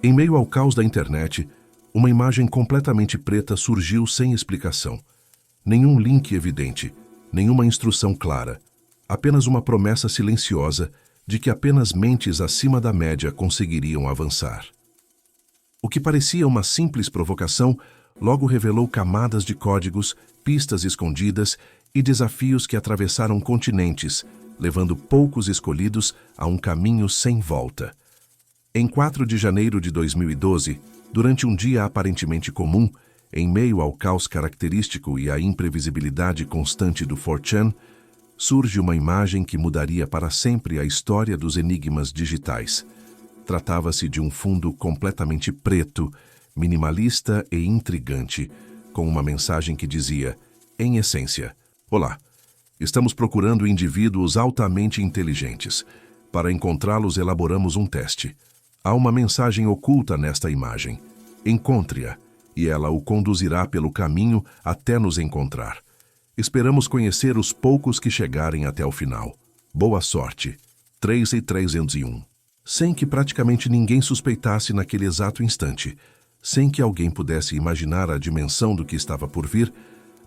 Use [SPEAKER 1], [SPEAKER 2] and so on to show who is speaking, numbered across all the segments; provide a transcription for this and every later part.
[SPEAKER 1] Em meio ao caos da internet, uma imagem completamente preta surgiu sem explicação. Nenhum link evidente, nenhuma instrução clara, apenas uma promessa silenciosa de que apenas mentes acima da média conseguiriam avançar. O que parecia uma simples provocação logo revelou camadas de códigos, pistas escondidas e desafios que atravessaram continentes, levando poucos escolhidos a um caminho sem volta. Em 4 de janeiro de 2012, durante um dia aparentemente comum, em meio ao caos característico e à imprevisibilidade constante do 4chan, surge uma imagem que mudaria para sempre a história dos enigmas digitais. Tratava-se de um fundo completamente preto, minimalista e intrigante, com uma mensagem que dizia, em essência, olá, estamos procurando indivíduos altamente inteligentes. Para encontrá-los, elaboramos um teste. Há uma mensagem oculta nesta imagem. Encontre-a, e ela o conduzirá pelo caminho até nos encontrar. Esperamos conhecer os poucos que chegarem até o final. Boa sorte. 3.301. Sem que praticamente ninguém suspeitasse naquele exato instante, sem que alguém pudesse imaginar a dimensão do que estava por vir,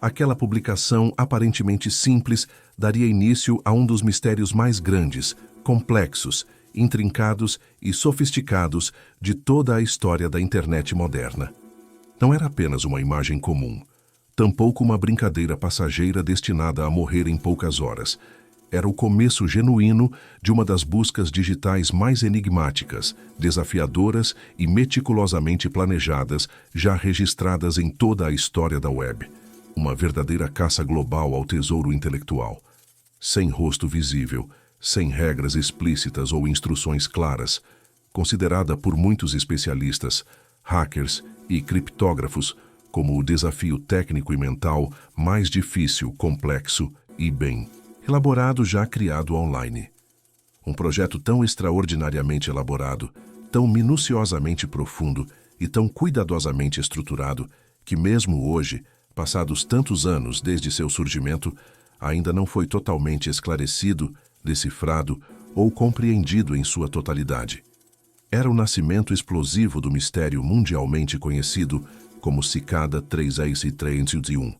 [SPEAKER 1] aquela publicação aparentemente simples daria início a um dos mistérios mais grandes, complexos, intrincados e sofisticados de toda a história da internet moderna. Não era apenas uma imagem comum, tampouco uma brincadeira passageira destinada a morrer em poucas horas. Era o começo genuíno de uma das buscas digitais mais enigmáticas, desafiadoras e meticulosamente planejadas, já registradas em toda a história da web. Uma verdadeira caça global ao tesouro intelectual. Sem rosto visível, sem regras explícitas ou instruções claras, considerada por muitos especialistas, hackers e criptógrafos como o desafio técnico e mental mais difícil, complexo e bem elaborado já criado online. Um projeto tão extraordinariamente elaborado, tão minuciosamente profundo e tão cuidadosamente estruturado que mesmo hoje, passados tantos anos desde seu surgimento, ainda não foi totalmente esclarecido, decifrado ou compreendido em sua totalidade. Era o nascimento explosivo do mistério mundialmente conhecido como Cicada 3.301.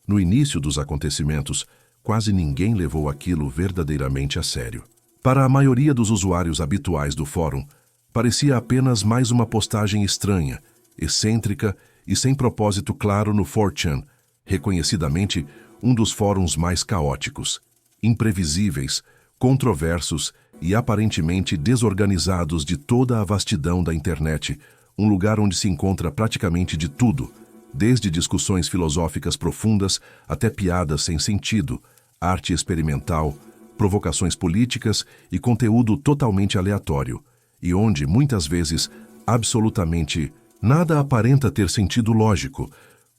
[SPEAKER 1] No início dos acontecimentos, quase ninguém levou aquilo verdadeiramente a sério. Para a maioria dos usuários habituais do fórum, parecia apenas mais uma postagem estranha, excêntrica e sem propósito claro no 4chan, reconhecidamente um dos fóruns mais caóticos, imprevisíveis, controversos e aparentemente desorganizados de toda a vastidão da internet, um lugar onde se encontra praticamente de tudo, desde discussões filosóficas profundas até piadas sem sentido, arte experimental, provocações políticas e conteúdo totalmente aleatório, e onde, muitas vezes, absolutamente nada aparenta ter sentido lógico,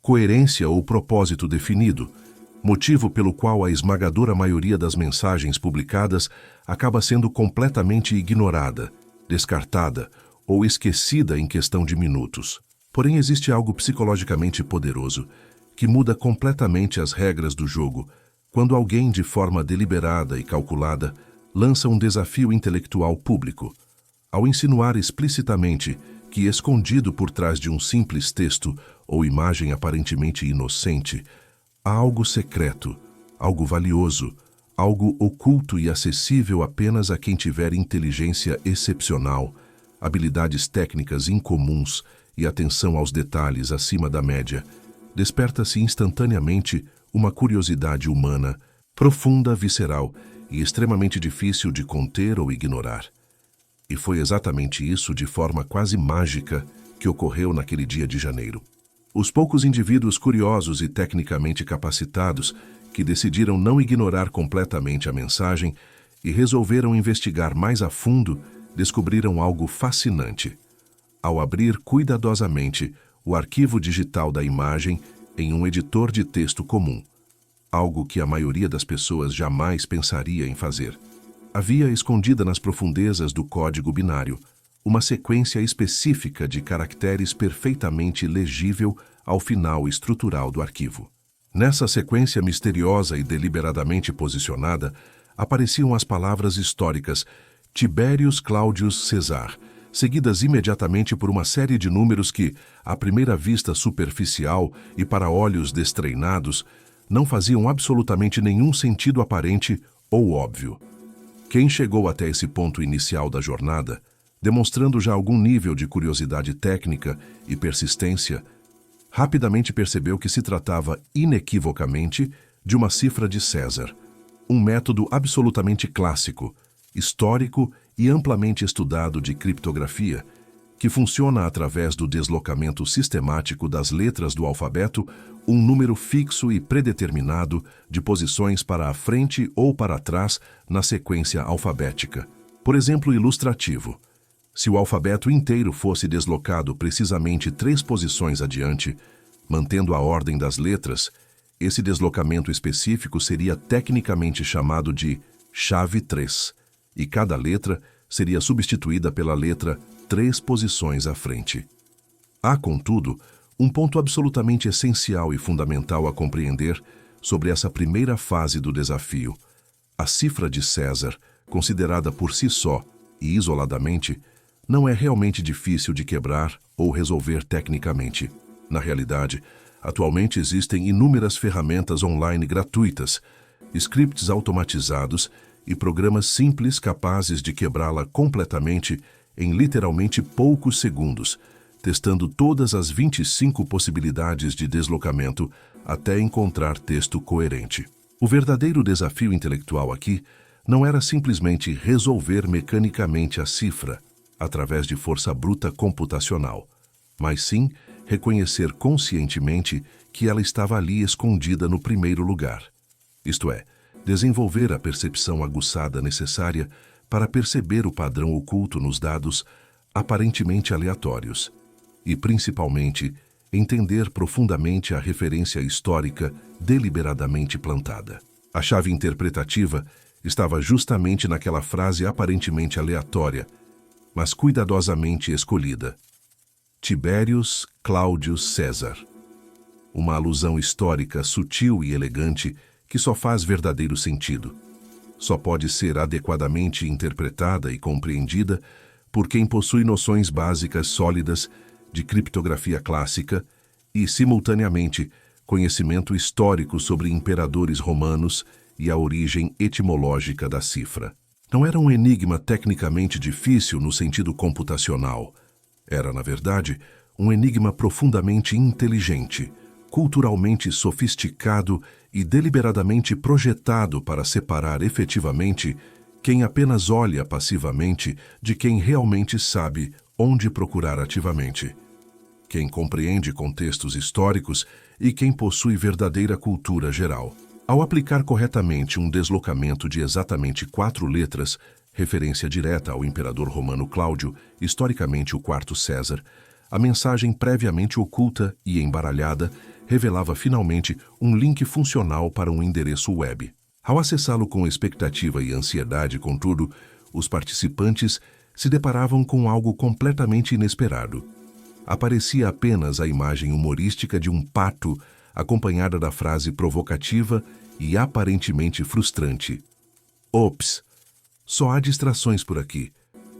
[SPEAKER 1] coerência ou propósito definido, motivo pelo qual a esmagadora maioria das mensagens publicadas acaba sendo completamente ignorada, descartada ou esquecida em questão de minutos. Porém, existe algo psicologicamente poderoso que muda completamente as regras do jogo quando alguém, de forma deliberada e calculada, lança um desafio intelectual público, ao insinuar explicitamente que, escondido por trás de um simples texto ou imagem aparentemente inocente, há algo secreto, algo valioso, algo oculto e acessível apenas a quem tiver inteligência excepcional, habilidades técnicas incomuns e atenção aos detalhes acima da média, desperta-se instantaneamente uma curiosidade humana, profunda, visceral e extremamente difícil de conter ou ignorar. E foi exatamente isso, de forma quase mágica, que ocorreu naquele dia de janeiro. Os poucos indivíduos curiosos e tecnicamente capacitados que decidiram não ignorar completamente a mensagem e resolveram investigar mais a fundo, descobriram algo fascinante. Ao abrir cuidadosamente o arquivo digital da imagem em um editor de texto comum, algo que a maioria das pessoas jamais pensaria em fazer, havia escondida nas profundezas do código binário uma sequência específica de caracteres perfeitamente legível ao final estrutural do arquivo. Nessa sequência misteriosa e deliberadamente posicionada, apareciam as palavras históricas Tiberius Claudius Caesar, seguidas imediatamente por uma série de números que, à primeira vista superficial e para olhos destreinados, não faziam absolutamente nenhum sentido aparente ou óbvio. Quem chegou até esse ponto inicial da jornada, demonstrando já algum nível de curiosidade técnica e persistência, rapidamente percebeu que se tratava inequivocamente de uma cifra de César, um método absolutamente clássico, histórico e amplamente estudado de criptografia, que funciona através do deslocamento sistemático das letras do alfabeto, um número fixo e predeterminado de posições para a frente ou para trás na sequência alfabética. Por exemplo ilustrativo, se o alfabeto inteiro fosse deslocado precisamente 3 posições adiante, mantendo a ordem das letras, esse deslocamento específico seria tecnicamente chamado de chave 3, e cada letra seria substituída pela letra 3 posições à frente. Há, contudo, um ponto absolutamente essencial e fundamental a compreender sobre essa primeira fase do desafio. A cifra de César, considerada por si só e isoladamente, não é realmente difícil de quebrar ou resolver tecnicamente. Na realidade, atualmente existem inúmeras ferramentas online gratuitas, scripts automatizados e programas simples capazes de quebrá-la completamente em literalmente poucos segundos, testando todas as 25 possibilidades de deslocamento até encontrar texto coerente. O verdadeiro desafio intelectual aqui não era simplesmente resolver mecanicamente a cifra, através de força bruta computacional, mas sim reconhecer conscientemente que ela estava ali escondida no primeiro lugar. Isto é, desenvolver a percepção aguçada necessária para perceber o padrão oculto nos dados aparentemente aleatórios e, principalmente, entender profundamente a referência histórica deliberadamente plantada. A chave interpretativa estava justamente naquela frase aparentemente aleatória, mas cuidadosamente escolhida. Tibérius Cláudius César. Uma alusão histórica sutil e elegante que só faz verdadeiro sentido. Só pode ser adequadamente interpretada e compreendida por quem possui noções básicas sólidas de criptografia clássica e, simultaneamente, conhecimento histórico sobre imperadores romanos e a origem etimológica da cifra. Não era um enigma tecnicamente difícil no sentido computacional. Era, na verdade, um enigma profundamente inteligente, culturalmente sofisticado e deliberadamente projetado para separar efetivamente quem apenas olha passivamente de quem realmente sabe onde procurar ativamente. Quem compreende contextos históricos e quem possui verdadeira cultura geral. Ao aplicar corretamente um deslocamento de exatamente 4 letras, referência direta ao imperador romano Cláudio, historicamente o quarto César, a mensagem previamente oculta e embaralhada revelava finalmente um link funcional para um endereço web. Ao acessá-lo com expectativa e ansiedade, contudo, os participantes se deparavam com algo completamente inesperado. Aparecia apenas a imagem humorística de um pato acompanhada da frase provocativa e aparentemente frustrante. Ops! Só há distrações por aqui.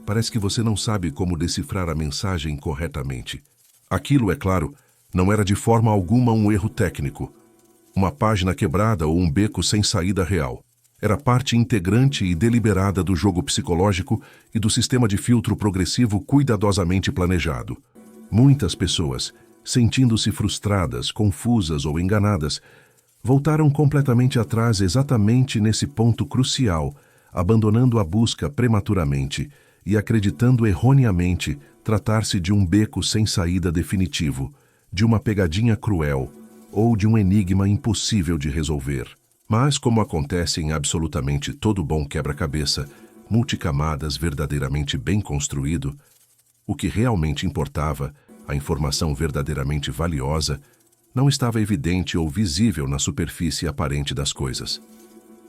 [SPEAKER 1] Parece que você não sabe como decifrar a mensagem corretamente. Aquilo, é claro, não era de forma alguma um erro técnico, uma página quebrada ou um beco sem saída real. Era parte integrante e deliberada do jogo psicológico e do sistema de filtro progressivo cuidadosamente planejado. Muitas pessoas, sentindo-se frustradas, confusas ou enganadas, voltaram completamente atrás exatamente nesse ponto crucial, abandonando a busca prematuramente e acreditando erroneamente tratar-se de um beco sem saída definitivo, de uma pegadinha cruel ou de um enigma impossível de resolver. Mas, como acontece em absolutamente todo bom quebra-cabeça, multicamadas verdadeiramente bem construído, o que realmente importava, a informação verdadeiramente valiosa, não estava evidente ou visível na superfície aparente das coisas.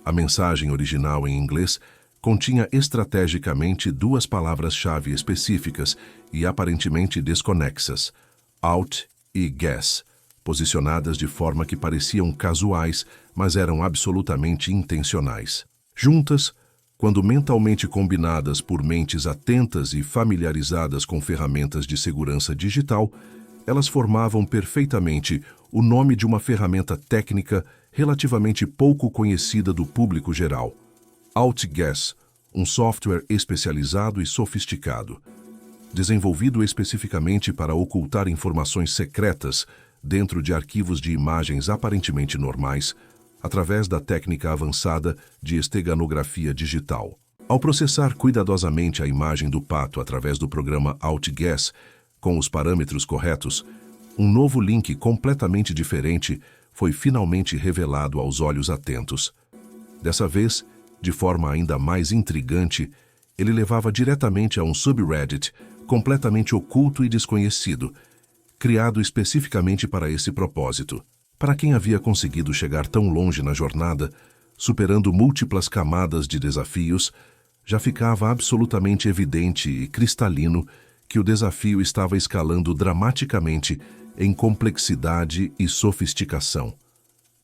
[SPEAKER 1] A mensagem original em inglês continha estrategicamente 2 palavras-chave específicas e aparentemente desconexas, out e guess, posicionadas de forma que pareciam casuais, mas eram absolutamente intencionais. Juntas, Quando mentalmente combinadas por mentes atentas e familiarizadas com ferramentas de segurança digital, elas formavam perfeitamente o nome de uma ferramenta técnica relativamente pouco conhecida do público geral: Outguess, um software especializado e sofisticado. Desenvolvido especificamente para ocultar informações secretas dentro de arquivos de imagens aparentemente normais, através da técnica avançada de esteganografia digital. Ao processar cuidadosamente a imagem do pato através do programa Outguess, com os parâmetros corretos, um novo link completamente diferente foi finalmente revelado aos olhos atentos. Dessa vez, de forma ainda mais intrigante, ele levava diretamente a um subreddit completamente oculto e desconhecido, criado especificamente para esse propósito. Para quem havia conseguido chegar tão longe na jornada, superando múltiplas camadas de desafios, já ficava absolutamente evidente e cristalino que o desafio estava escalando dramaticamente em complexidade e sofisticação.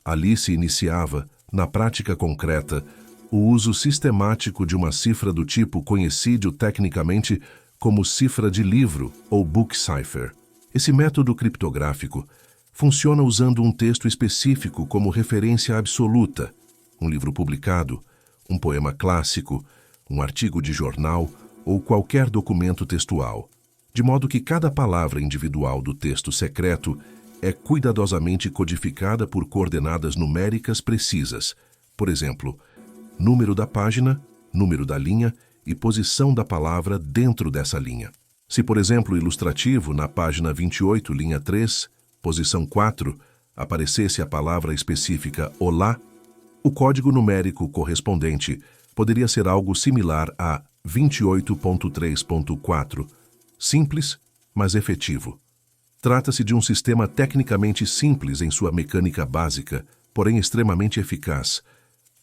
[SPEAKER 1] Ali se iniciava, na prática concreta, o uso sistemático de uma cifra do tipo conhecido tecnicamente como cifra de livro ou book cipher. Esse método criptográfico funciona usando um texto específico como referência absoluta, um livro publicado, um poema clássico, um artigo de jornal ou qualquer documento textual, de modo que cada palavra individual do texto secreto é cuidadosamente codificada por coordenadas numéricas precisas, por exemplo, número da página, número da linha e posição da palavra dentro dessa linha. Se, por exemplo, ilustrativo, na página 28, linha 3, posição 4, aparecesse a palavra específica Olá, o código numérico correspondente poderia ser algo similar a 28.3.4, simples, mas efetivo. Trata-se de um sistema tecnicamente simples em sua mecânica básica, porém extremamente eficaz,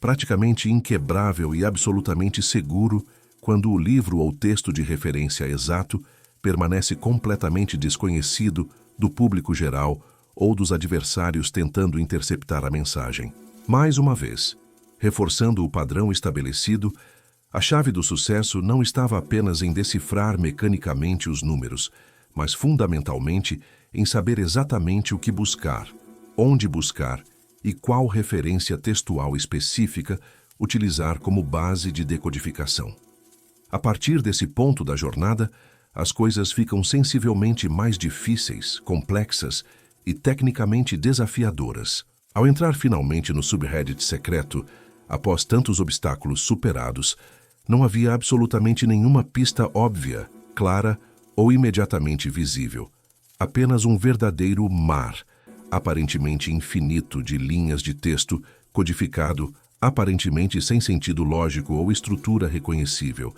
[SPEAKER 1] praticamente inquebrável e absolutamente seguro quando o livro ou texto de referência exato permanece completamente desconhecido do público geral ou dos adversários tentando interceptar a mensagem. Mais uma vez, reforçando o padrão estabelecido, a chave do sucesso não estava apenas em decifrar mecanicamente os números, mas fundamentalmente em saber exatamente o que buscar, onde buscar e qual referência textual específica utilizar como base de decodificação. A partir desse ponto da jornada, as coisas ficam sensivelmente mais difíceis, complexas e tecnicamente desafiadoras. Ao entrar finalmente no subreddit secreto, após tantos obstáculos superados, não havia absolutamente nenhuma pista óbvia, clara ou imediatamente visível. Apenas um verdadeiro mar, aparentemente infinito de linhas de texto codificado, aparentemente sem sentido lógico ou estrutura reconhecível,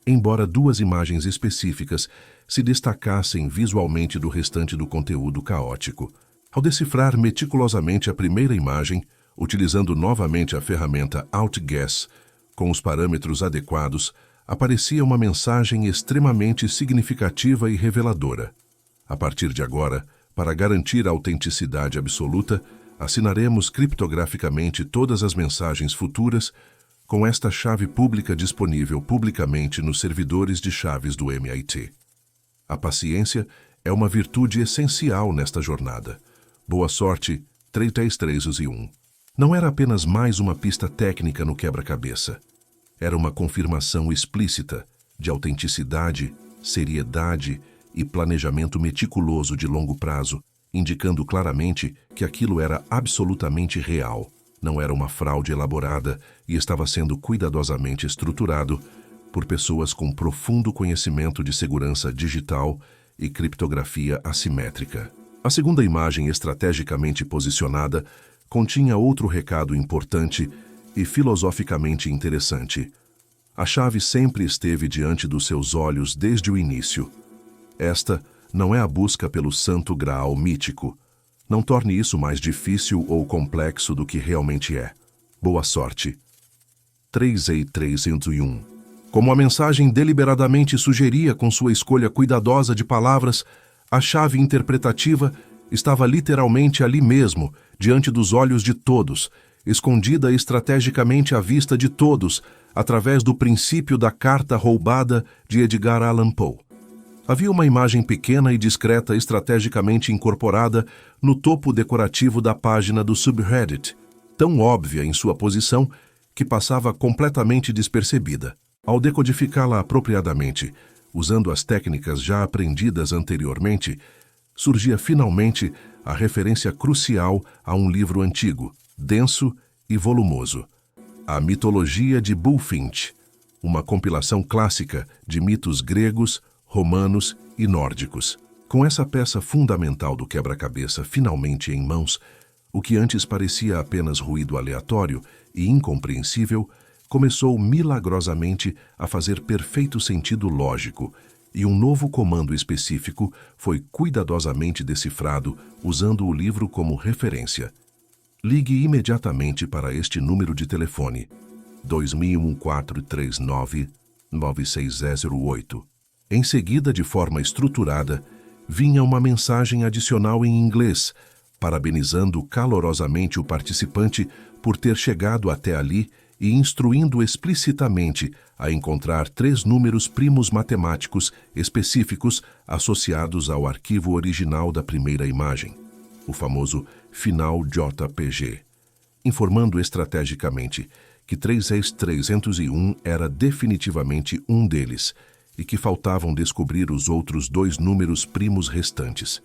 [SPEAKER 1] embora duas imagens específicas se destacassem visualmente do restante do conteúdo caótico. Ao decifrar meticulosamente a primeira imagem, utilizando novamente a ferramenta Outguess, com os parâmetros adequados, aparecia uma mensagem extremamente significativa e reveladora. A partir de agora, para garantir a autenticidade absoluta, assinaremos criptograficamente todas as mensagens futuras com esta chave pública disponível publicamente nos servidores de chaves do MIT. A paciência é uma virtude essencial nesta jornada. Boa sorte, 333 Não era apenas mais uma pista técnica no quebra-cabeça. Era uma confirmação explícita de autenticidade, seriedade e planejamento meticuloso de longo prazo, indicando claramente que aquilo era absolutamente real. Não era uma fraude elaborada e estava sendo cuidadosamente estruturado por pessoas com profundo conhecimento de segurança digital e criptografia assimétrica. A segunda imagem estrategicamente posicionada continha outro recado importante e filosoficamente interessante. A chave sempre esteve diante dos seus olhos desde o início. Esta não é a busca pelo santo graal mítico. Não torne isso mais difícil ou complexo do que realmente é. Boa sorte. 3E301. Como a mensagem deliberadamente sugeria com sua escolha cuidadosa de palavras, a chave interpretativa estava literalmente ali mesmo, diante dos olhos de todos, escondida estrategicamente à vista de todos, através do princípio da carta roubada de Edgar Allan Poe. Havia uma imagem pequena e discreta estrategicamente incorporada no topo decorativo da página do subreddit, tão óbvia em sua posição que passava completamente despercebida. Ao decodificá-la apropriadamente, usando as técnicas já aprendidas anteriormente, surgia finalmente a referência crucial a um livro antigo, denso e volumoso. A Mitologia de Bulfinch, uma compilação clássica de mitos gregos, romanos e nórdicos. Com essa peça fundamental do quebra-cabeça finalmente em mãos, o que antes parecia apenas ruído aleatório e incompreensível, começou milagrosamente a fazer perfeito sentido lógico, e um novo comando específico foi cuidadosamente decifrado usando o livro como referência. Ligue imediatamente para este número de telefone, 201439-9608. Em seguida, de forma estruturada, vinha uma mensagem adicional em inglês, parabenizando calorosamente o participante por ter chegado até ali e instruindo explicitamente a encontrar 3 números primos matemáticos específicos associados ao arquivo original da primeira imagem, o famoso final JPG, informando estrategicamente que 3x301 era definitivamente um deles, e que faltavam descobrir os outros 2 números primos restantes.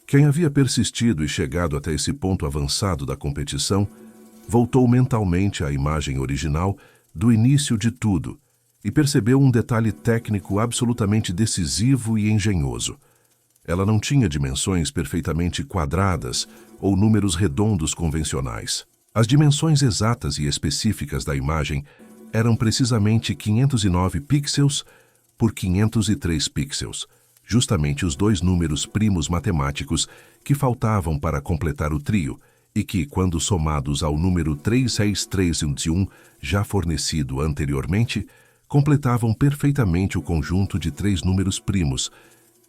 [SPEAKER 1] Quem havia persistido e chegado até esse ponto avançado da competição, voltou mentalmente à imagem original do início de tudo e percebeu um detalhe técnico absolutamente decisivo e engenhoso. Ela não tinha dimensões perfeitamente quadradas ou números redondos convencionais. As dimensões exatas e específicas da imagem eram precisamente 509 pixels por 503 pixels, justamente os 2 números primos matemáticos que faltavam para completar o trio e que, quando somados ao número 3x301 já fornecido anteriormente, completavam perfeitamente o conjunto de 3 números primos,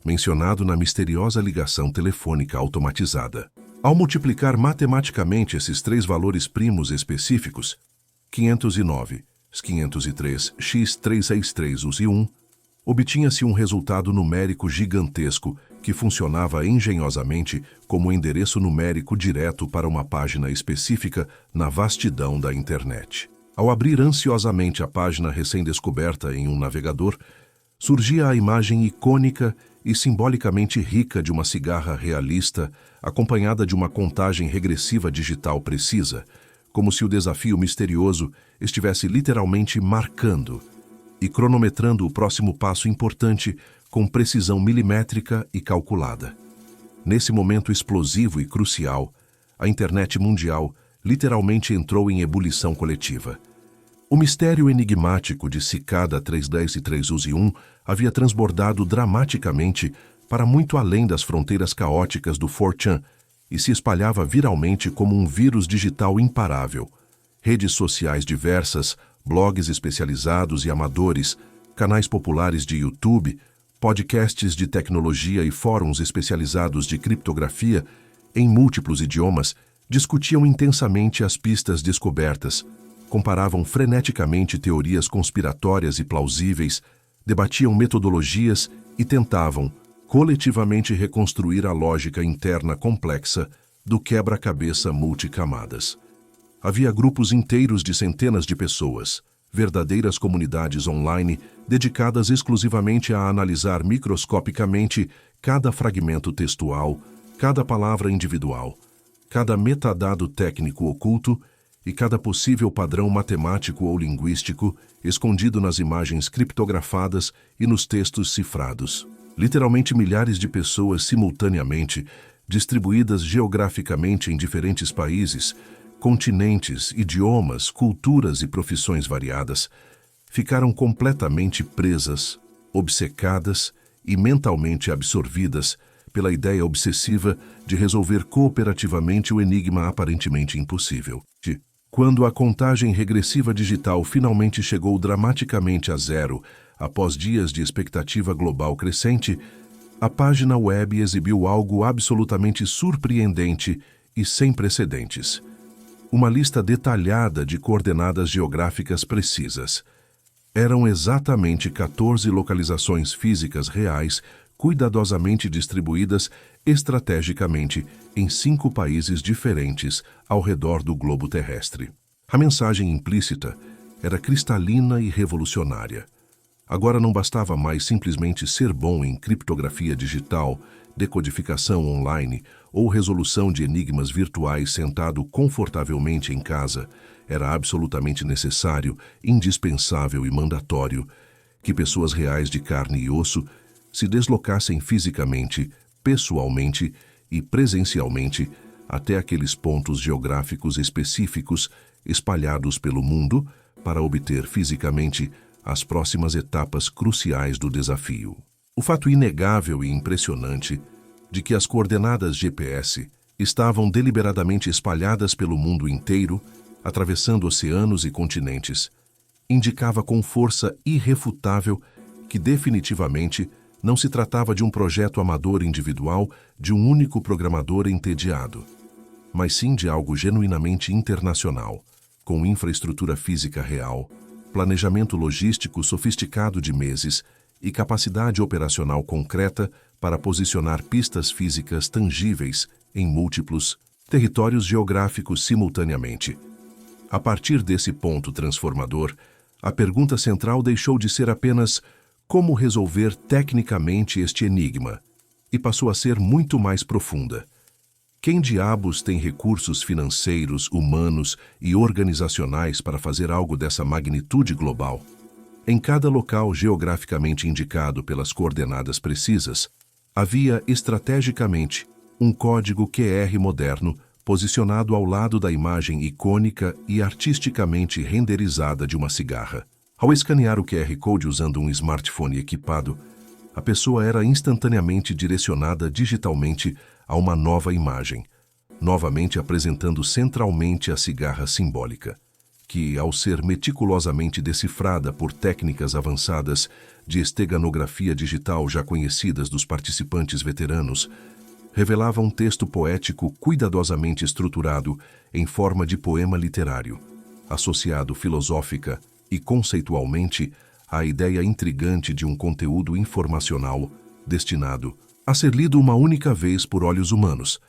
[SPEAKER 1] mencionado na misteriosa ligação telefônica automatizada. Ao multiplicar matematicamente esses 3 valores primos específicos, 509, 503, x 3x3 e 1, obtinha-se um resultado numérico gigantesco que funcionava engenhosamente como endereço numérico direto para uma página específica na vastidão da internet. Ao abrir ansiosamente a página recém-descoberta em um navegador, surgia a imagem icônica e simbolicamente rica de uma cigarra realista, acompanhada de uma contagem regressiva digital precisa, como se o desafio misterioso estivesse literalmente marcando e cronometrando o próximo passo importante com precisão milimétrica e calculada. Nesse momento explosivo e crucial, a internet mundial literalmente entrou em ebulição coletiva. O mistério enigmático de Cicada 310 e 311 havia transbordado dramaticamente para muito além das fronteiras caóticas do 4chan e se espalhava viralmente como um vírus digital imparável. Redes sociais diversas, blogs especializados e amadores, canais populares de YouTube, podcasts de tecnologia e fóruns especializados de criptografia, em múltiplos idiomas, discutiam intensamente as pistas descobertas, comparavam freneticamente teorias conspiratórias e plausíveis, debatiam metodologias e tentavam, coletivamente, reconstruir a lógica interna complexa do quebra-cabeça multicamadas. Havia grupos inteiros de centenas de pessoas, verdadeiras comunidades online dedicadas exclusivamente a analisar microscopicamente cada fragmento textual, cada palavra individual, cada metadado técnico oculto e cada possível padrão matemático ou linguístico escondido nas imagens criptografadas e nos textos cifrados. Literalmente milhares de pessoas simultaneamente, distribuídas geograficamente em diferentes países, continentes, idiomas, culturas e profissões variadas, ficaram completamente presas, obcecadas e mentalmente absorvidas pela ideia obsessiva de resolver cooperativamente o enigma aparentemente impossível. Quando a contagem regressiva digital finalmente chegou dramaticamente a zero, após dias de expectativa global crescente, a página web exibiu algo absolutamente surpreendente e sem precedentes. Uma lista detalhada de coordenadas geográficas precisas, Eram exatamente 14 localizações físicas reais, cuidadosamente distribuídas estrategicamente em 5 países diferentes ao redor do globo terrestre. A mensagem implícita era cristalina e revolucionária. Agora não bastava mais simplesmente ser bom em criptografia digital, decodificação online ou resolução de enigmas virtuais sentado confortavelmente em casa. Era absolutamente necessário, indispensável e mandatório que pessoas reais de carne e osso se deslocassem fisicamente, pessoalmente e presencialmente até aqueles pontos geográficos específicos espalhados pelo mundo para obter fisicamente as próximas etapas cruciais do desafio. O fato inegável e impressionante de que as coordenadas GPS estavam deliberadamente espalhadas pelo mundo inteiro, atravessando oceanos e continentes, indicava com força irrefutável que definitivamente não se tratava de um projeto amador individual de um único programador entediado, mas sim de algo genuinamente internacional, com infraestrutura física real, planejamento logístico sofisticado de meses e capacidade operacional concreta para posicionar pistas físicas tangíveis em múltiplos territórios geográficos simultaneamente. A partir desse ponto transformador, a pergunta central deixou de ser apenas como resolver tecnicamente este enigma e passou a ser muito mais profunda. Quem diabos tem recursos financeiros, humanos e organizacionais para fazer algo dessa magnitude global? Em cada local geograficamente indicado pelas coordenadas precisas, havia estrategicamente um código QR moderno posicionado ao lado da imagem icônica e artisticamente renderizada de uma cigarra. Ao escanear o QR Code usando um smartphone equipado, a pessoa era instantaneamente direcionada digitalmente a uma nova imagem, novamente apresentando centralmente a cigarra simbólica, que, ao ser meticulosamente decifrada por técnicas avançadas de esteganografia digital já conhecidas dos participantes veteranos, revelava um texto poético cuidadosamente estruturado em forma de poema literário, associado filosófica e conceitualmente à ideia intrigante de um conteúdo informacional destinado a ser lido uma única vez por olhos humanos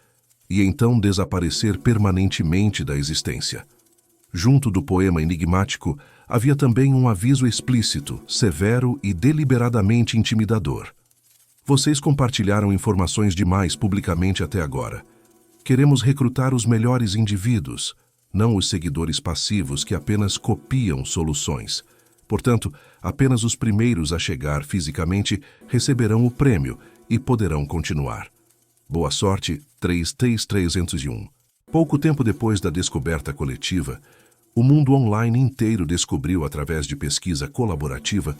[SPEAKER 1] e então desaparecer permanentemente da existência. Junto do poema enigmático, havia também um aviso explícito, severo e deliberadamente intimidador. Vocês compartilharam informações demais publicamente até agora. Queremos recrutar os melhores indivíduos, não os seguidores passivos que apenas copiam soluções. Portanto, apenas os primeiros a chegar fisicamente receberão o prêmio e poderão continuar. Boa sorte, 33301. Pouco tempo depois da descoberta coletiva, o mundo online inteiro descobriu através de pesquisa colaborativa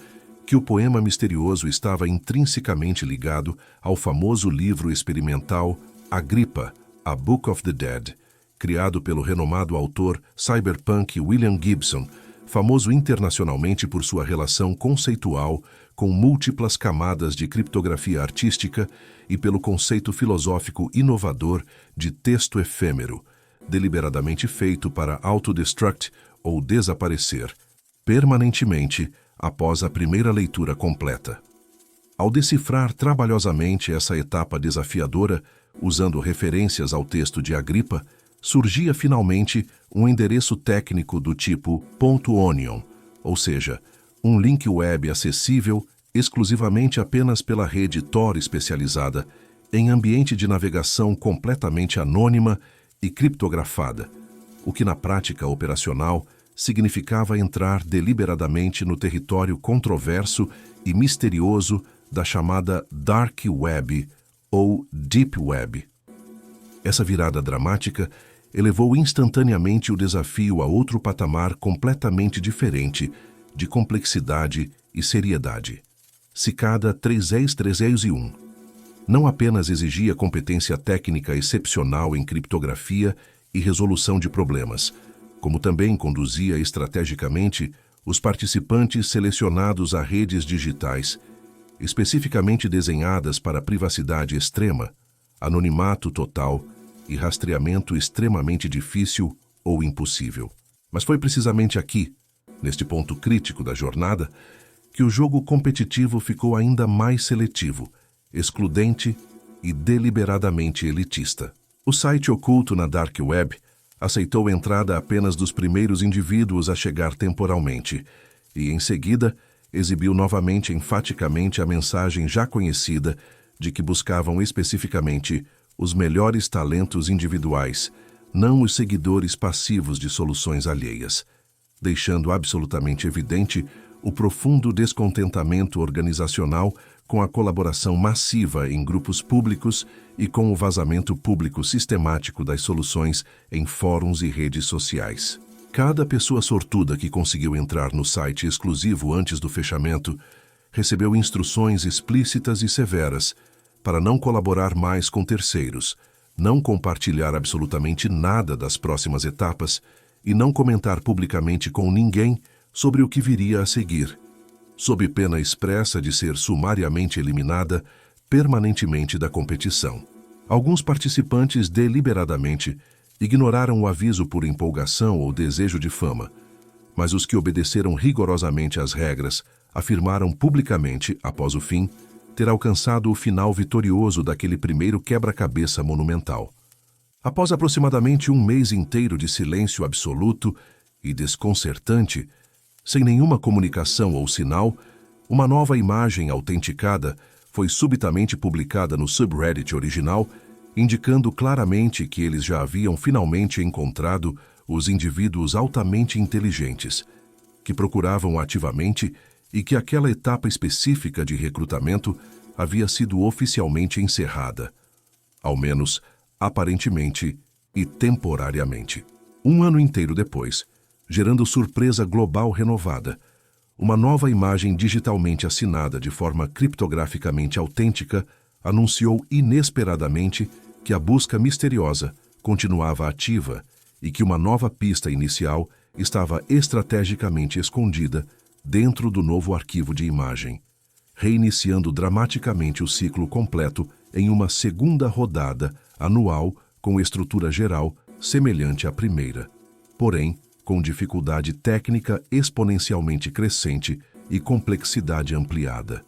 [SPEAKER 1] que o poema misterioso estava intrinsecamente ligado ao famoso livro experimental Agrippa, A Book of the Dead, criado pelo renomado autor cyberpunk William Gibson, famoso internacionalmente por sua relação conceitual com múltiplas camadas de criptografia artística e pelo conceito filosófico inovador de texto efêmero, deliberadamente feito para autodestruct ou desaparecer permanentemente após a primeira leitura completa. Ao decifrar trabalhosamente essa etapa desafiadora, usando referências ao texto de Agrippa, surgia finalmente um endereço técnico do tipo .onion, ou seja, um link web acessível exclusivamente apenas pela rede Tor especializada, em ambiente de navegação completamente anônima e criptografada, o que na prática operacional significava entrar deliberadamente no território controverso e misterioso da chamada Dark Web ou Deep Web. Essa virada dramática elevou instantaneamente o desafio a outro patamar completamente diferente de complexidade e seriedade. Cicada 30301 não apenas exigia competência técnica excepcional em criptografia e resolução de problemas, como também conduzia estrategicamente os participantes selecionados a redes digitais, especificamente desenhadas para privacidade extrema, anonimato total e rastreamento extremamente difícil ou impossível. Mas foi precisamente aqui, neste ponto crítico da jornada, que o jogo competitivo ficou ainda mais seletivo, excludente e deliberadamente elitista. O site oculto na Dark Web aceitou a entrada apenas dos primeiros indivíduos a chegar temporalmente e, em seguida, exibiu novamente enfaticamente a mensagem já conhecida de que buscavam especificamente os melhores talentos individuais, não os seguidores passivos de soluções alheias, deixando absolutamente evidente o profundo descontentamento organizacional com a colaboração massiva em grupos públicos e com o vazamento público sistemático das soluções em fóruns e redes sociais. Cada pessoa sortuda que conseguiu entrar no site exclusivo antes do fechamento recebeu instruções explícitas e severas para não colaborar mais com terceiros, não compartilhar absolutamente nada das próximas etapas e não comentar publicamente com ninguém sobre o que viria a seguir, sob pena expressa de ser sumariamente eliminada permanentemente da competição. Alguns participantes deliberadamente ignoraram o aviso por empolgação ou desejo de fama, mas os que obedeceram rigorosamente às regras afirmaram publicamente, após o fim, ter alcançado o final vitorioso daquele primeiro quebra-cabeça monumental. Após aproximadamente um mês inteiro de silêncio absoluto e desconcertante, sem nenhuma comunicação ou sinal, uma nova imagem autenticada foi subitamente publicada no subreddit original, indicando claramente que eles já haviam finalmente encontrado os indivíduos altamente inteligentes, que procuravam ativamente e que aquela etapa específica de recrutamento havia sido oficialmente encerrada, ao menos aparentemente e temporariamente. Um ano inteiro depois, gerando surpresa global renovada, uma nova imagem digitalmente assinada de forma criptograficamente autêntica anunciou inesperadamente que a busca misteriosa continuava ativa e que uma nova pista inicial estava estrategicamente escondida dentro do novo arquivo de imagem, reiniciando dramaticamente o ciclo completo em uma segunda rodada anual com estrutura geral semelhante à primeira, porém com dificuldade técnica exponencialmente crescente e complexidade ampliada.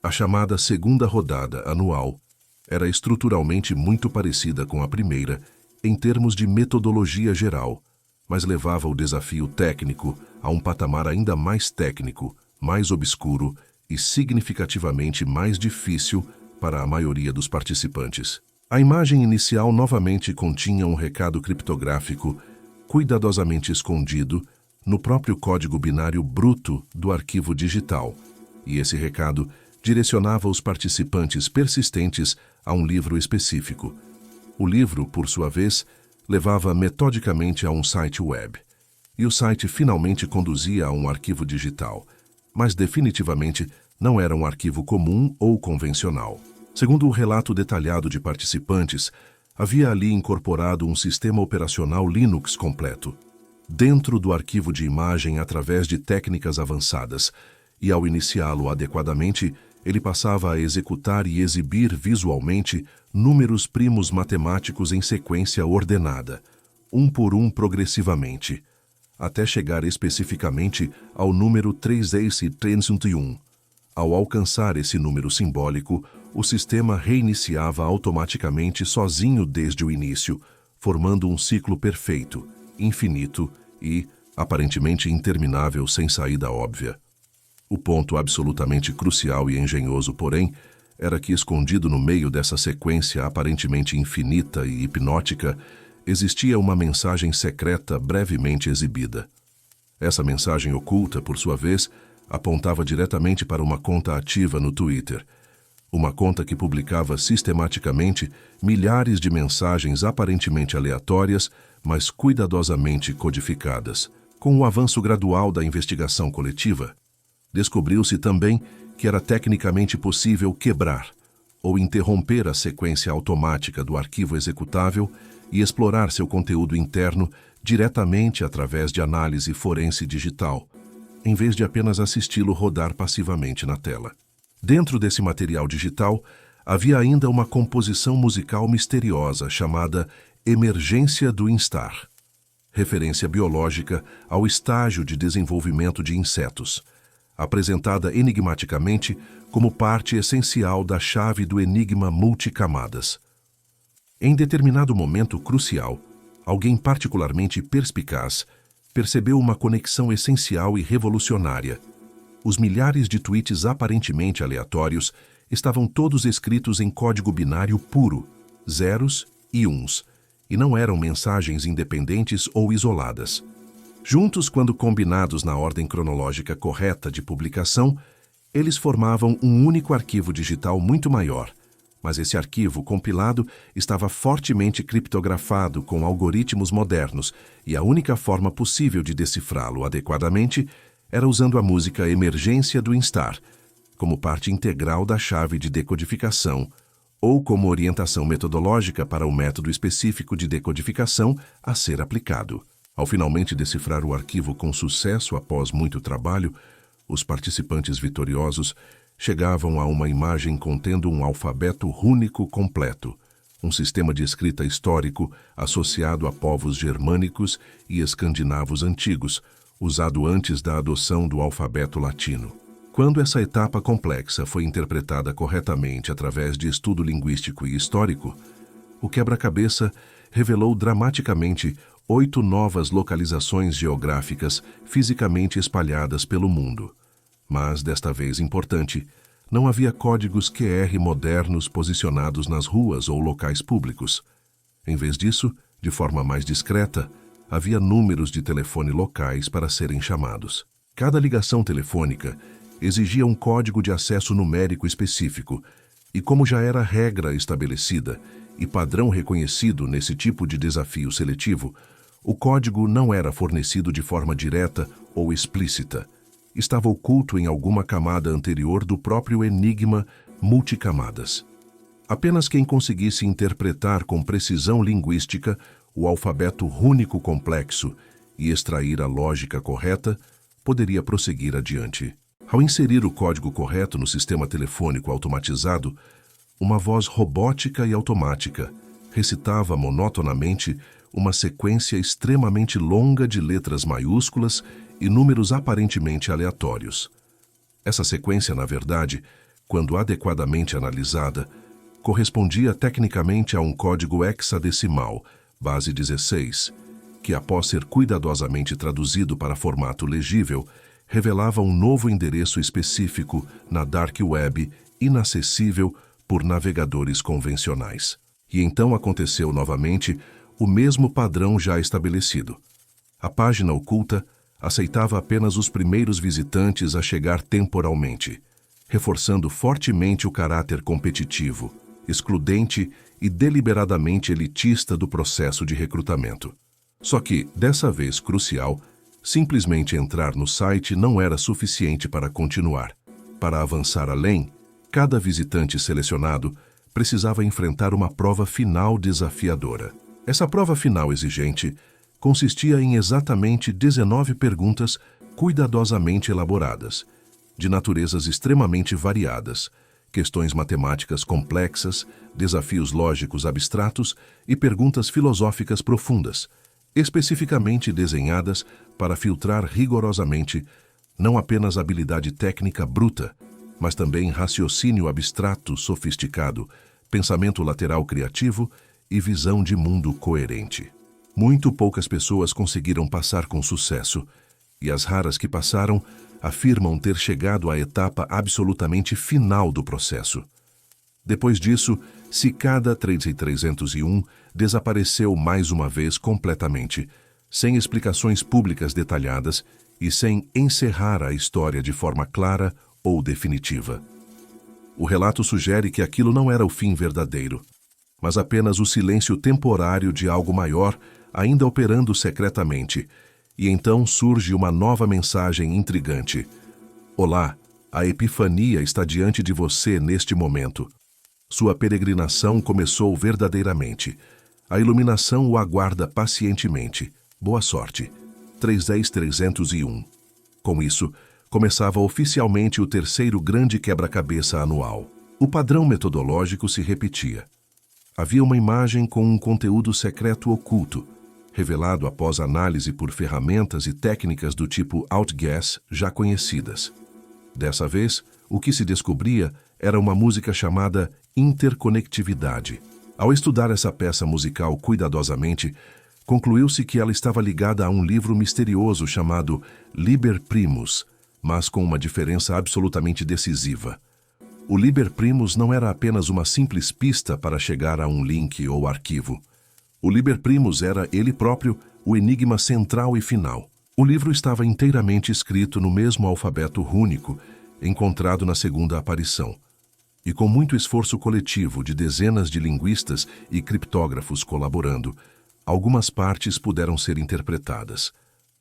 [SPEAKER 1] A chamada segunda rodada anual era estruturalmente muito parecida com a primeira em termos de metodologia geral, mas levava o desafio técnico a um patamar ainda mais técnico, mais obscuro e significativamente mais difícil para a maioria dos participantes. A imagem inicial novamente continha um recado criptográfico cuidadosamente escondido no próprio código binário bruto do arquivo digital, e esse recado direcionava os participantes persistentes a um livro específico. O livro, por sua vez, levava metodicamente a um site web, e o site finalmente conduzia a um arquivo digital, mas definitivamente não era um arquivo comum ou convencional. Segundo o relato detalhado de participantes, havia ali incorporado um sistema operacional Linux completo, dentro do arquivo de imagem através de técnicas avançadas, e ao iniciá-lo adequadamente, ele passava a executar e exibir visualmente números primos matemáticos em sequência ordenada, um por um progressivamente, até chegar especificamente ao número 331. Ao alcançar esse número simbólico, o sistema reiniciava automaticamente sozinho desde o início, formando um ciclo perfeito, infinito e, aparentemente interminável sem saída óbvia. O ponto absolutamente crucial e engenhoso, porém, era que escondido no meio dessa sequência aparentemente infinita e hipnótica, existia uma mensagem secreta brevemente exibida. Essa mensagem oculta, por sua vez, apontava diretamente para uma conta ativa no Twitter, uma conta que publicava sistematicamente milhares de mensagens aparentemente aleatórias, mas cuidadosamente codificadas. Com o avanço gradual da investigação coletiva, descobriu-se também que era tecnicamente possível quebrar ou interromper a sequência automática do arquivo executável e explorar seu conteúdo interno diretamente através de análise forense digital, em vez de apenas assisti-lo rodar passivamente na tela. Dentro desse material digital, havia ainda uma composição musical misteriosa chamada Emergência do Instar. referência biológica ao estágio de desenvolvimento de insetos, apresentada enigmaticamente como parte essencial da chave do enigma multicamadas. Em determinado momento crucial, alguém particularmente perspicaz percebeu uma conexão essencial e revolucionária. Os milhares de tweets aparentemente aleatórios estavam todos escritos em código binário puro, zeros e uns, e não eram mensagens independentes ou isoladas. Juntos, quando combinados na ordem cronológica correta de publicação, eles formavam um único arquivo digital muito maior, mas esse arquivo compilado estava fortemente criptografado com algoritmos modernos e a única forma possível de decifrá-lo adequadamente era usando a música Emergência do Instar, como parte integral da chave de decodificação ou como orientação metodológica para o método específico de decodificação a ser aplicado. Ao finalmente decifrar o arquivo com sucesso após muito trabalho, os participantes vitoriosos chegavam a uma imagem contendo um alfabeto rúnico completo, um sistema de escrita histórico associado a povos germânicos e escandinavos antigos, usado antes da adoção do alfabeto latino. Quando essa etapa complexa foi interpretada corretamente através de estudo linguístico e histórico, o quebra-cabeça revelou dramaticamente 8 novas localizações geográficas fisicamente espalhadas pelo mundo. Mas, desta vez importante, não havia códigos QR modernos posicionados nas ruas ou locais públicos. Em vez disso, de forma mais discreta, havia números de telefone locais para serem chamados. Cada ligação telefônica exigia um código de acesso numérico específico, e como já era regra estabelecida e padrão reconhecido nesse tipo de desafio seletivo, o código não era fornecido de forma direta ou explícita. Estava oculto em alguma camada anterior do próprio enigma multicamadas. Apenas quem conseguisse interpretar com precisão linguística o alfabeto rúnico complexo e extrair a lógica correta poderia prosseguir adiante. Ao inserir o código correto no sistema telefônico automatizado, uma voz robótica e automática recitava monotonamente uma sequência extremamente longa de letras maiúsculas e números aparentemente aleatórios. Essa sequência, na verdade, quando adequadamente analisada, correspondia tecnicamente a um código hexadecimal, base 16, que, após ser cuidadosamente traduzido para formato legível, revelava um novo endereço específico na Dark Web inacessível por navegadores convencionais. E então aconteceu novamente o mesmo padrão já estabelecido. A página oculta aceitava apenas os primeiros visitantes a chegar temporalmente, reforçando fortemente o caráter competitivo, excludente e deliberadamente elitista do processo de recrutamento. Só que, dessa vez crucial, simplesmente entrar no site não era suficiente para continuar. Para avançar além, cada visitante selecionado precisava enfrentar uma prova final desafiadora. Essa prova final exigente consistia em exatamente 19 perguntas cuidadosamente elaboradas, de naturezas extremamente variadas, questões matemáticas complexas, desafios lógicos abstratos e perguntas filosóficas profundas, especificamente desenhadas para filtrar rigorosamente não apenas habilidade técnica bruta, mas também raciocínio abstrato sofisticado, pensamento lateral criativo e visão de mundo coerente. Muito poucas pessoas conseguiram passar com sucesso, e as raras que passaram afirmam ter chegado à etapa absolutamente final do processo. Depois disso, Cicada 3301 desapareceu mais uma vez completamente, sem explicações públicas detalhadas e sem encerrar a história de forma clara ou definitiva. O relato sugere que aquilo não era o fim verdadeiro, mas apenas o silêncio temporário de algo maior ainda operando secretamente, e então surge uma nova mensagem intrigante. Olá, a Epifania está diante de você neste momento. Sua peregrinação começou verdadeiramente. A iluminação o aguarda pacientemente. Boa sorte. 310-301. Com isso, começava oficialmente o terceiro grande quebra-cabeça anual. O padrão metodológico se repetia. Havia uma imagem com um conteúdo secreto oculto, revelado após análise por ferramentas e técnicas do tipo Outguess já conhecidas. Dessa vez, o que se descobria era uma música chamada interconectividade. Ao estudar essa peça musical cuidadosamente, concluiu-se que ela estava ligada a um livro misterioso chamado Liber Primus, mas com uma diferença absolutamente decisiva. O Liber Primus não era apenas uma simples pista para chegar a um link ou arquivo. O Liber Primus era, ele próprio, o enigma central e final. O livro estava inteiramente escrito no mesmo alfabeto rúnico, encontrado na segunda aparição. E com muito esforço coletivo de dezenas de linguistas e criptógrafos colaborando, algumas partes puderam ser interpretadas.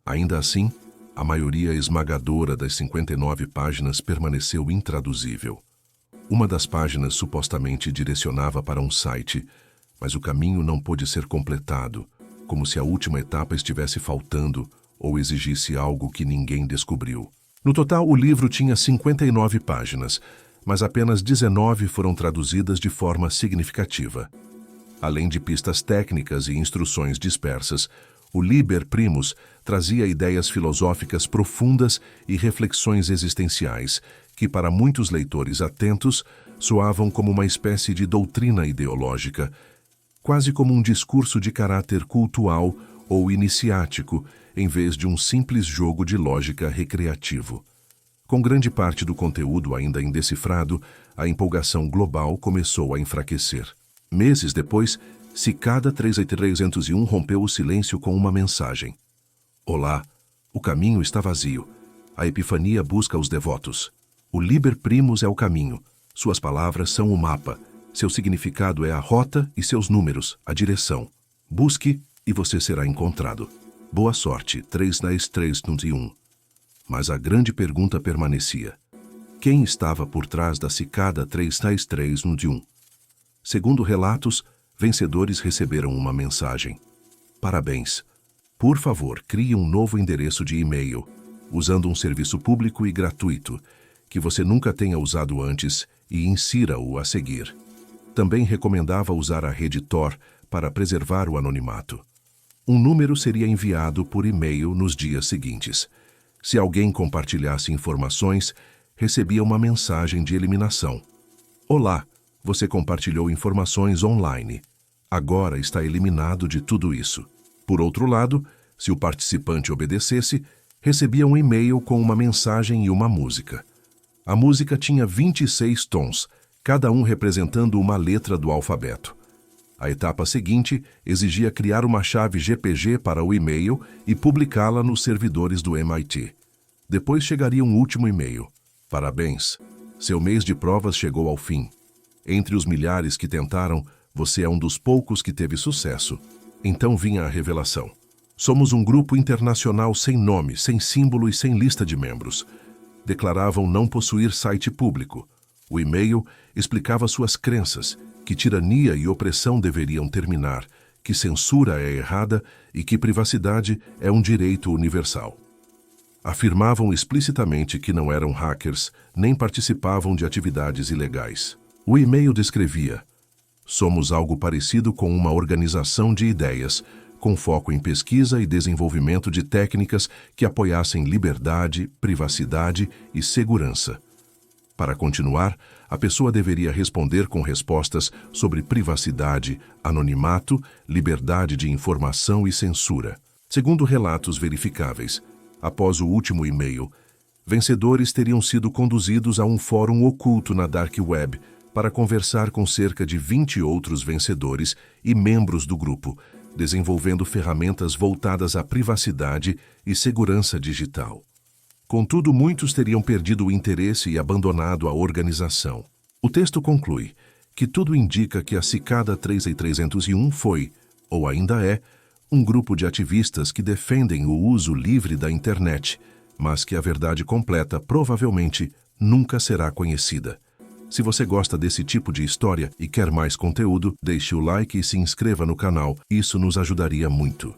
[SPEAKER 1] Ainda assim, a maioria esmagadora das 59 páginas permaneceu intraduzível. Uma das páginas supostamente direcionava para um site, mas o caminho não pôde ser completado, como se a última etapa estivesse faltando ou exigisse algo que ninguém descobriu. No total, o livro tinha 59 páginas, mas apenas 19 foram traduzidas de forma significativa. Além de pistas técnicas e instruções dispersas, o Liber Primus trazia ideias filosóficas profundas e reflexões existenciais, que para muitos leitores atentos soavam como uma espécie de doutrina ideológica, quase como um discurso de caráter cultual ou iniciático, em vez de um simples jogo de lógica recreativo. Com grande parte do conteúdo ainda indecifrado, a empolgação global começou a enfraquecer. Meses depois, Cicada 301 rompeu o silêncio com uma mensagem. Olá, o caminho está vazio. A Epifania busca os devotos. O Liber Primus é o caminho. Suas palavras são o mapa. Seu significado é a rota e seus números, a direção. Busque e você será encontrado. Boa sorte, 3:3:1. Mas a grande pergunta permanecia. Quem estava por trás da Cicada 3:3:1? Segundo relatos, vencedores receberam uma mensagem. Parabéns. Por favor, crie um novo endereço de e-mail, usando um serviço público e gratuito, que você nunca tenha usado antes, e insira-o a seguir. Também recomendava usar a rede Tor para preservar o anonimato. Um número seria enviado por e-mail nos dias seguintes. Se alguém compartilhasse informações, recebia uma mensagem de eliminação. Olá, você compartilhou informações online. Agora está eliminado de tudo isso. Por outro lado, se o participante obedecesse, recebia um e-mail com uma mensagem e uma música. A música tinha 26 tons, cada um representando uma letra do alfabeto. A etapa seguinte exigia criar uma chave GPG para o e-mail e publicá-la nos servidores do MIT. Depois chegaria um último e-mail. Parabéns! Seu mês de provas chegou ao fim. Entre os milhares que tentaram, você é um dos poucos que teve sucesso. Então vinha a revelação. Somos um grupo internacional sem nome, sem símbolo e sem lista de membros. Declaravam não possuir site público. O e-mail explicava suas crenças, que tirania e opressão deveriam terminar, que censura é errada e que privacidade é um direito universal. Afirmavam explicitamente que não eram hackers, nem participavam de atividades ilegais. O e-mail descrevia: somos algo parecido com uma organização de ideias, com foco em pesquisa e desenvolvimento de técnicas que apoiassem liberdade, privacidade e segurança. Para continuar, a pessoa deveria responder com respostas sobre privacidade, anonimato, liberdade de informação e censura. Segundo relatos verificáveis, após o último e-mail, vencedores teriam sido conduzidos a um fórum oculto na Dark Web para conversar com cerca de 20 outros vencedores e membros do grupo, desenvolvendo ferramentas voltadas à privacidade e segurança digital. Contudo, muitos teriam perdido o interesse e abandonado a organização. O texto conclui que tudo indica que a Cicada 301 foi, ou ainda é, um grupo de ativistas que defendem o uso livre da internet, mas que a verdade completa provavelmente nunca será conhecida. Se você gosta desse tipo de história e quer mais conteúdo, deixe o like e se inscreva no canal, isso nos ajudaria muito.